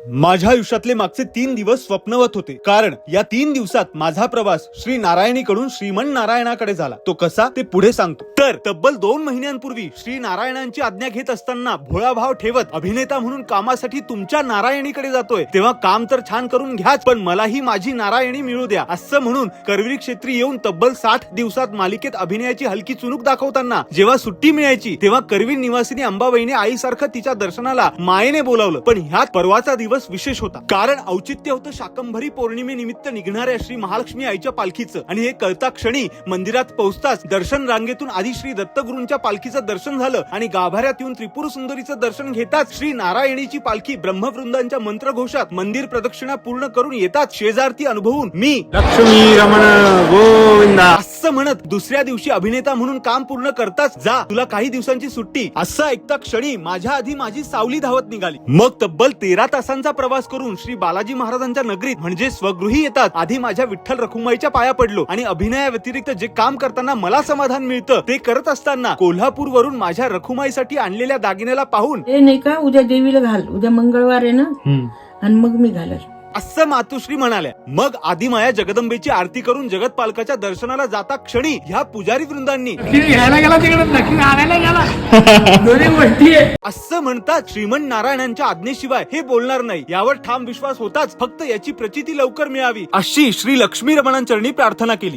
माझ्या आयुष्यातले मागचे 3 दिवस स्वप्नवत होते, कारण या 3 दिवसात माझा प्रवास श्री नारायणीकडून श्रीमन नारायणाकडे झाला. तो कसा ते पुढे सांगतो. तर तब्बल 2 महिन्यांपूर्वी श्री नारायणांची आज्ञा घेत असताना भोळा भाव ठेवत अभिनेता म्हणून कामासाठी तुमच्या नारायणीकडे जातोय, तेव्हा काम तर छान करून घ्याच, पण मलाही माझी नारायणी मिळू द्या असं म्हणून करवीर क्षेत्री येऊन तब्बल 60 दिवसात मालिकेत अभिनयाची हलकी चुणूक दाखवताना जेव्हा सुट्टी मिळायची, तेव्हा करवीर निवासिनी अंबाबाईने आईसारखं तिच्या दर्शनाला मायेने बोलावलं. पण ह्यात परवाचा दिवस विशेष होता, कारण औचित्य होतं शाकंभरी पौर्णिमेनिमित्त निघणाऱ्या श्री महालक्ष्मी आईच्या पालखीचं. आणि हे कळता क्षणी मंदिरात पोहोचताच दर्शन रांगेतून आधी श्री दत्तगुरूंच्या पालखीचं दर्शन झालं आणि गाभाऱ्यात येऊन त्रिपुर सुंदरीचं दर्शन घेताच श्री नारायणीची पालखी ब्रह्मवृंदांच्या मंत्रघोषात मंदिर प्रदक्षिणा पूर्ण करून येतात शेजारती अनुभवून मी लक्ष्मी रमण गोविंदा असं म्हणत दुसऱ्या दिवशी अभिनेता म्हणून काम पूर्ण करताच जा तुला काही दिवसांची सुट्टी असं ऐकता क्षणी माझ्या आधी माझी सावली धावत निघाली. मग तब्बल 13 तासांचा प्रवास करून श्री बालाजी महाराजांच्या नगरीत म्हणजे स्वगृही येतात आधी माझ्या विठ्ठल रखुमाईच्या पाया पडलो आणि अभिनया व्यतिरिक्त जे काम करताना मला समाधान मिळतं ते करत असताना कोल्हापूर वरून माझ्या रखुमाईसाठी आणलेल्या दागिन्याला पाहून हे नाही का उद्या देवीला घाल, उद्या मंगळवार आहे ना, आणि मग मी घालल असं मातुश्री म्हणाल्या. मग आदिमाया जगदंबेची आरती करून जगत पालकाच्या दर्शनाला जाता क्षणी ह्या पुजारी वृंदांनी घ्यायला गेला तिकडे नक्की आणायला गेला दोन्ही गोष्टी आहे असं म्हणतात श्रीमन नारायणांच्या आज्ञेशिवाय हे बोलणार नाही यावर ठाम विश्वास होताच फक्त याची प्रचिती लवकर मिळावी अशी श्री लक्ष्मी रमणांचरणी प्रार्थना केली.